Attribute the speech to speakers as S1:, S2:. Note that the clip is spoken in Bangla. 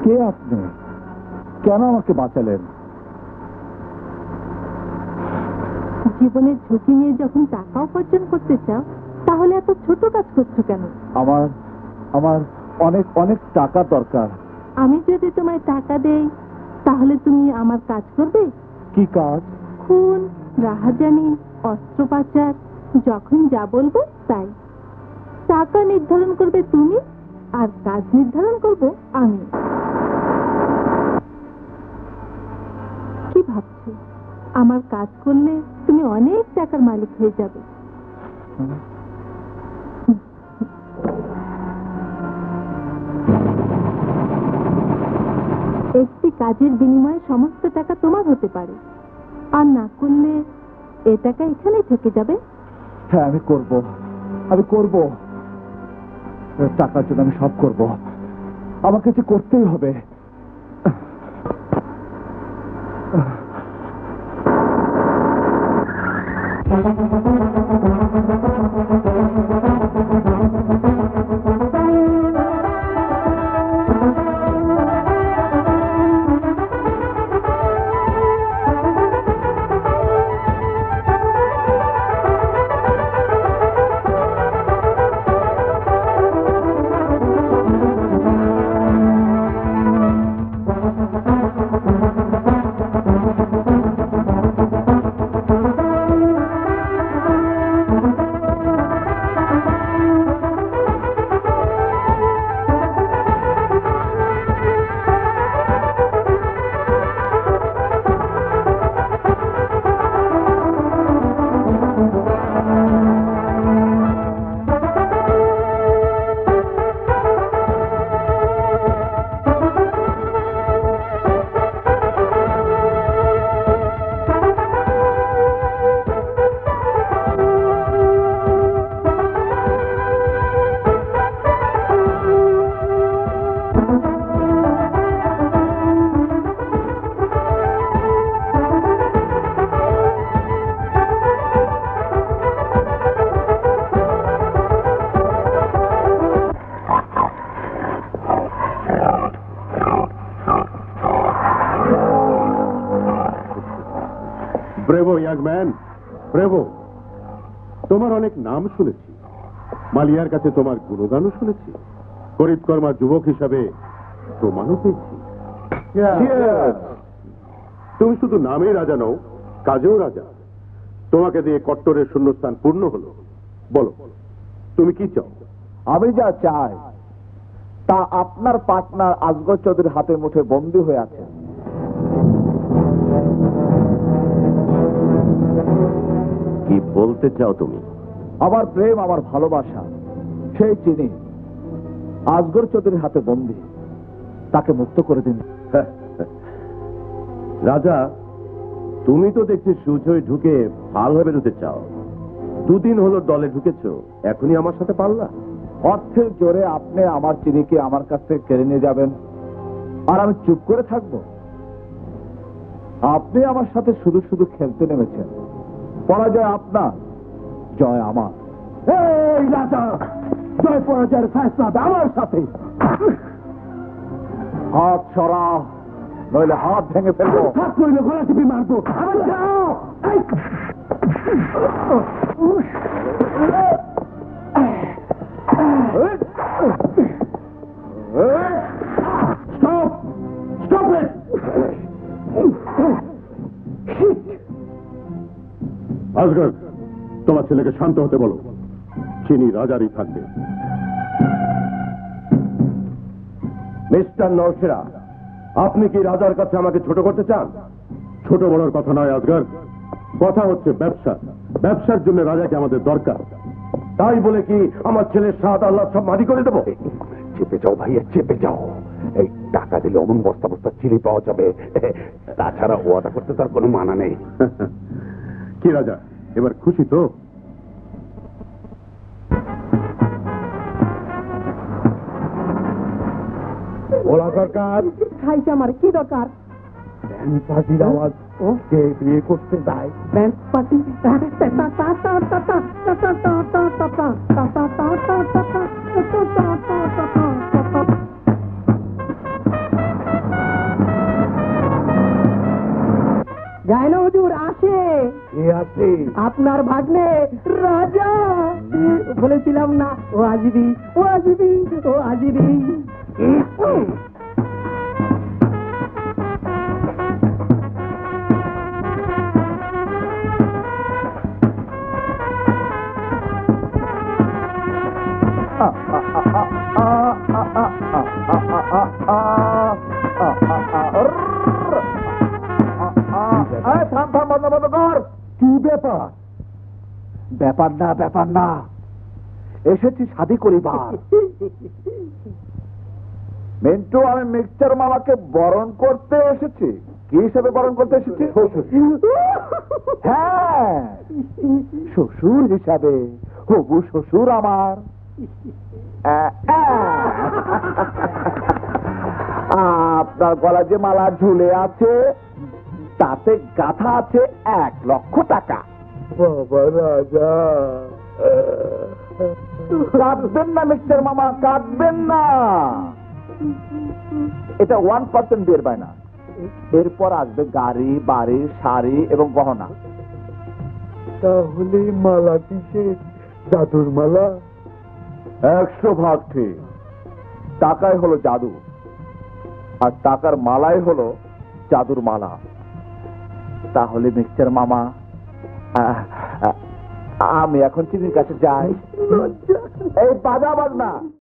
S1: কে আপনি? কেন আমাকে বাঁচালেন?
S2: জীবনের ঝুঁকি নিয়ে যখন টাকা উপার্জন করতে চাও, তাহলে এত ছোট কাজ করছো কেন?
S1: আমার আমার অনেক অনেক টাকা দরকার।
S2: আমি যদি তোমায় টাকা দেই, তাহলে তুমি আমার কাজ করবে?
S1: কি কাজ?
S2: খুন, রাহাজানি, অস্ত্র পাচার, যখন যা বলবো তাই। টাকা নির্ধারণ করবে তুমি, আর কাজ নির্ধারণ করব আমি। কি ভাবছো, আমার কাজ করলে তুমি অনেক টাকার মালিক হয়ে যাবে? একটি কাজের বিনিময়ে সমস্ত টাকা তোমার হতে পারে, আর না করলে এ টাকা এখানেই থেকে যাবে।
S1: হ্যাঁ, আমি করব। টাকার জন্য আমি সব করব। আমাকে কিছু করতেই হবে।
S3: Bravo young man, bravo. তোমার অনেক নাম শুনেছি, মালিয়ার কাছে তোমার গুণগানও শুনেছি, করিতকর্মার যুবক হিসাবে প্রমাণও পেয়েছি। তুমি শুধু নামে রাজা নও, কাজেও রাজা। তোমাকে দিয়ে কট্টরের শূন্যস্থান পূর্ণ হলো। বলো, তুমি কি চাও?
S1: আমি যা চাই তা আপনার পার্টনার আজগর চৌধুরীর হাতে মুঠে বন্দী হয়ে আছেন।
S3: কি বলতে চাও তুমি?
S1: আমার প্রেম, আমার ভালোবাসা, সেই চিনি আজগর চৌধুরীর হাতে বন্দী। তাকে মুক্ত করে দিন।
S3: রাজা, তুমি তো দেখছি সুজয় ঢুকে ভাল হয়ে বেরোতে চাও। দুদিন হলো দলে ঢুকেছো, এখনই আমার সাথে পারলা?
S1: অর্থের জোরে আপনি আমার চিনিকে আমার কাছ থেকে কেড়ে নিয়ে যাবেন, আর আমি চুপ করে থাকবো? আপনি আমার সাথে শুধু শুধু খেলতে নেমেছেন। পরাজয় আপনার, জয় আমার। এই রাজা, জয় পরাজয়ের ফয়সালা আমার সাথে। হাত সরা, নইলে হাত ভেঙে ফেলবো। নইলে গলা টিপে মারবো। Stop it!
S3: আজগর, তোমার ছেলেকে শান্ত হতে বলো। চিনি রাজারই থাকবে। মিস্টার নরসেরা, আপনি কি রাজার কাছে আমাকে ছোট করতে চান? ছোট বড়র কথা নয় আজগর, কথা হচ্ছে ব্যবসা। ব্যবসার জন্য রাজাকে আমাদের দরকার। তাই বলে কি আমার ছেলের স্বাদ আল্লাহ সব মাটি করে দেবো?
S4: চেপে যাও ভাইয়া, চেপে যাও। এই টাকা দিলে অমন বস্তা বস্তা চিনি পাওয়া যাবে। তাছাড়া ওয়াদা করতে তার কোনো মানা নেই।
S3: কি রাজা, এবার খুশি তো?
S1: ওলা সরকার
S2: খাইছে আমার কি দরকার?
S1: ব্যান্ড পার্টির আওয়াজ। কে বিয়ে করতে যায়?
S2: Band party.
S1: আপনার ভাগ্নে রাজা বলেছিলাম না, ও আসবি, ও আসবি, ও আসবি। কি ব্যাপার? ব্যাপার না, ব্যাপার না, এসেছি শাদি করিবার। মিন্টু, আমি মিক্সচার মামাকে বরণ করতে এসেছি। কি হিসাবে বরণ করতে এসেছি? হ্যাঁ, শ্বশুর হিসাবে, হবু শ্বশুর আমার। আপনার গলা যে মালা ঝুলে আছে তাতে গাথা আছে 1 লক্ষ টাকা। বাবা রাজা, কাঁদবেন না মিস্টার মামা, কাঁদবেন না। এটা 1% বিয়ের বায়না। এরপর আসবে গাড়ি, বাড়ি, শাড়ি এবং গহনা। তাহলে মালা কিসের? জাদুর মালা। 100% ঠিক। টাকাই হলো জাদু, আর টাকার মালাই হলো জাদুর মালা। তাহলে মিস্টার মামা, আমি এখন চিনির কাছে যাই। এই বাজা বাজনা।